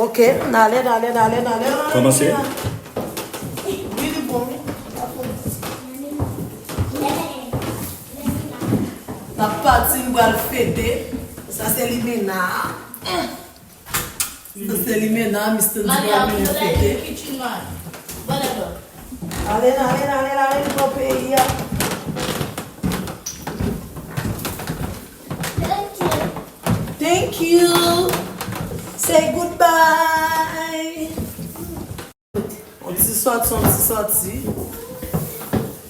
Ok, allez. Comment c'est? La partie nous va le fêter. Ça c'est l'imena. Ça c'est l'imena, Mr. Maria, nous fêter. Allez, mon pays. Thank you. Say goodbye. On dit sorti.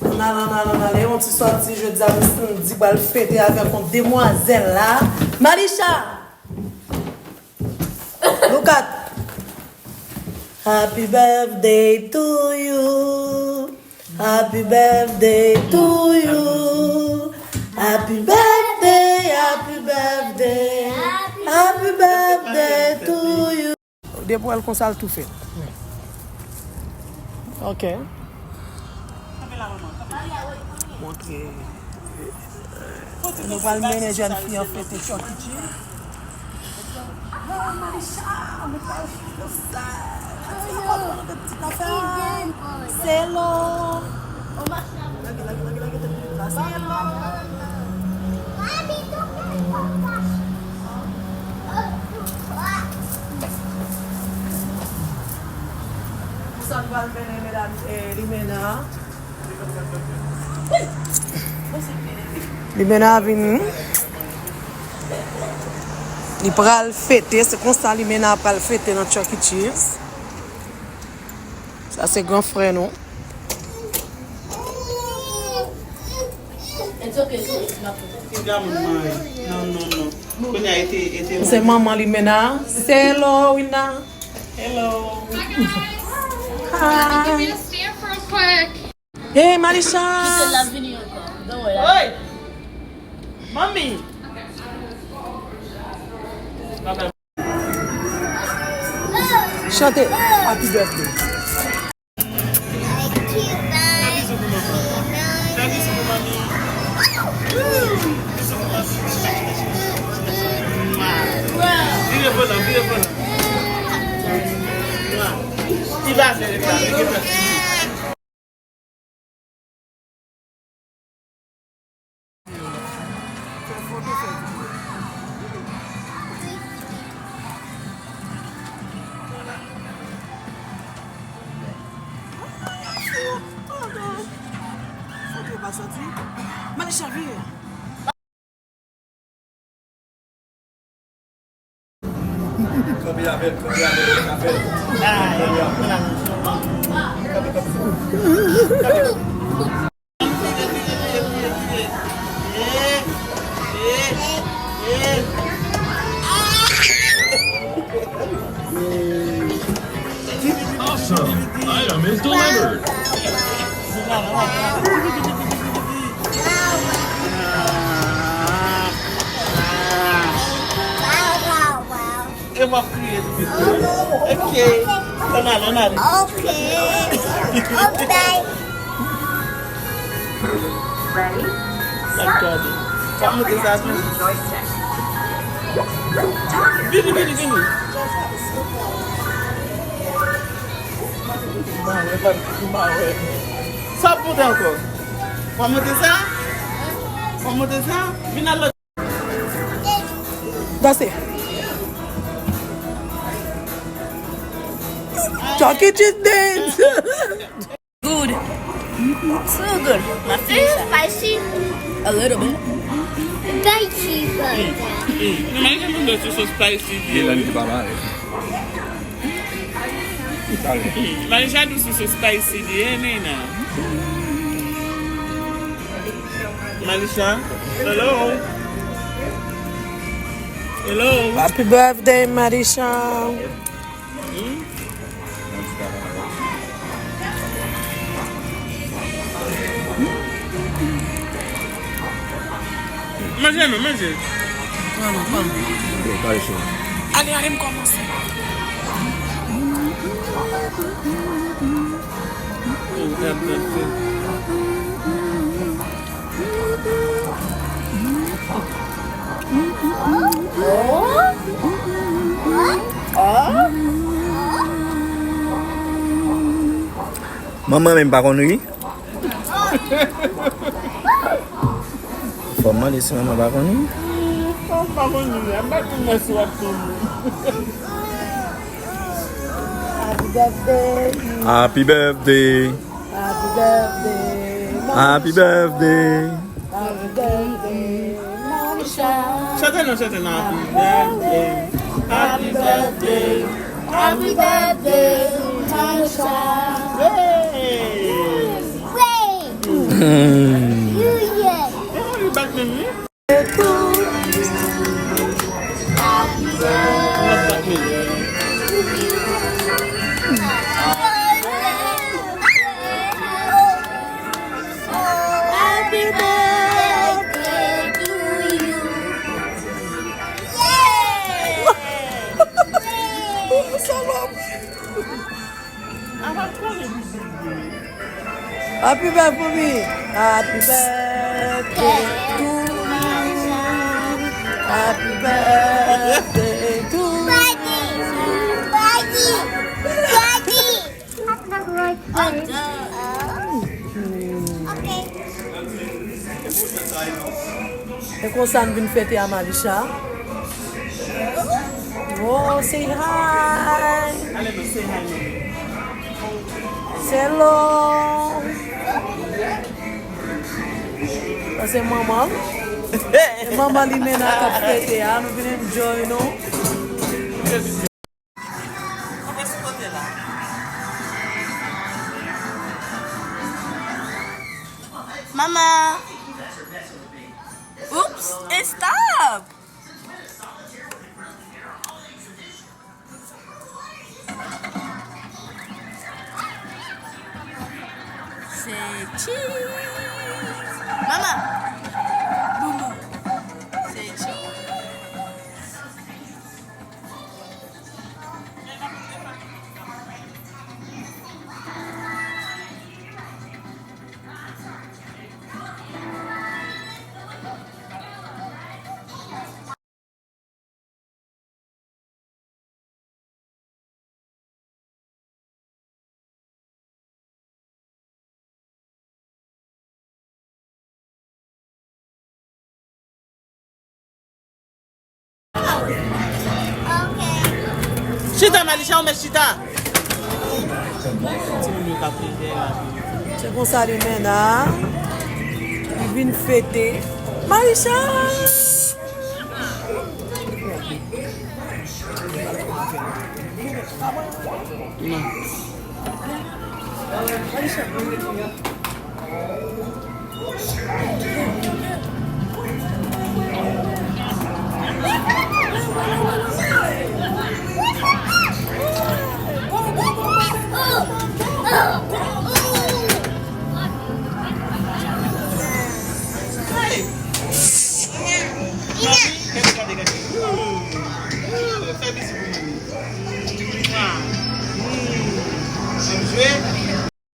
On allait, on dit sorti. Je dis à Mr. On dit bah le fêter avec une demoiselle là. Malisha. Look at. Happy birthday to you. Happy birthday to you. Happy birthday, happy birthday. Happy birthday to you. Des poils qu'on s'est tout fait. Ok. Montrer. Nous allons mener jeune fille en fait et choquer. Ah, Malisha, on est pas au ça. C'est long. Ça va le mener, mesdames et Limena. Limena venu. Il pourra le fêter, c'est comme ça Limena va le fêter dans Chuck E. Cheese. Ça c'est grand frère non. Non. C'est maman Limena. C'est hello, Wina. Hello. Hi. Give me a stamp real quick. Hey, Malisha. C'est la vidéo encore. Don't worry. Hey. Mommy. Chantez. Happy birthday. Malisha, viens. Awesome! Item is delivered. Eu vou criar. Ok. Nada. Ok. Ready? Vamos desastre. Vini. Só por dentro. Vamos descer? Vina lá. That's it. Chuck E. Cheese dance. Good. So good. My face. Spicy. A little bit. Spicy. Mas eu não gosto de spicy. Mas já disse que spicy de né? Malisha, hello. Happy birthday, Malisha. Imagine. Vamos. Allez, me commencer. Maman même pas connu. Faut demander si maman pas connu. Pas connu, I'm not too much what to Happy birthday. Happy birthday. Happy birthday. Happy birthday. Happy birthday. Malisha. Shut it no. Happy birthday. Happy birthday, Malisha. Hey! Wait. You yet. Oh, you back to me? Happy birthday. What's back to me? Happy birthday to you. Happy birthday for me. Happy birthday to you. Happy birthday to you. Et qu'on s'en vient fêter à Malisha. Oh, say hi. Allez, me say hi. Say hello. Ça c'est maman. Et maman lui mène à cap fêter. Nous venons enjoy, non? Mama. Oops, it stopped. Say cheese. Mama. Boom boom. Say cheese. Chita, Malisha, on met Chita. C'est comme ça lui mène à. Il vient fêter. Malisha. Yeah.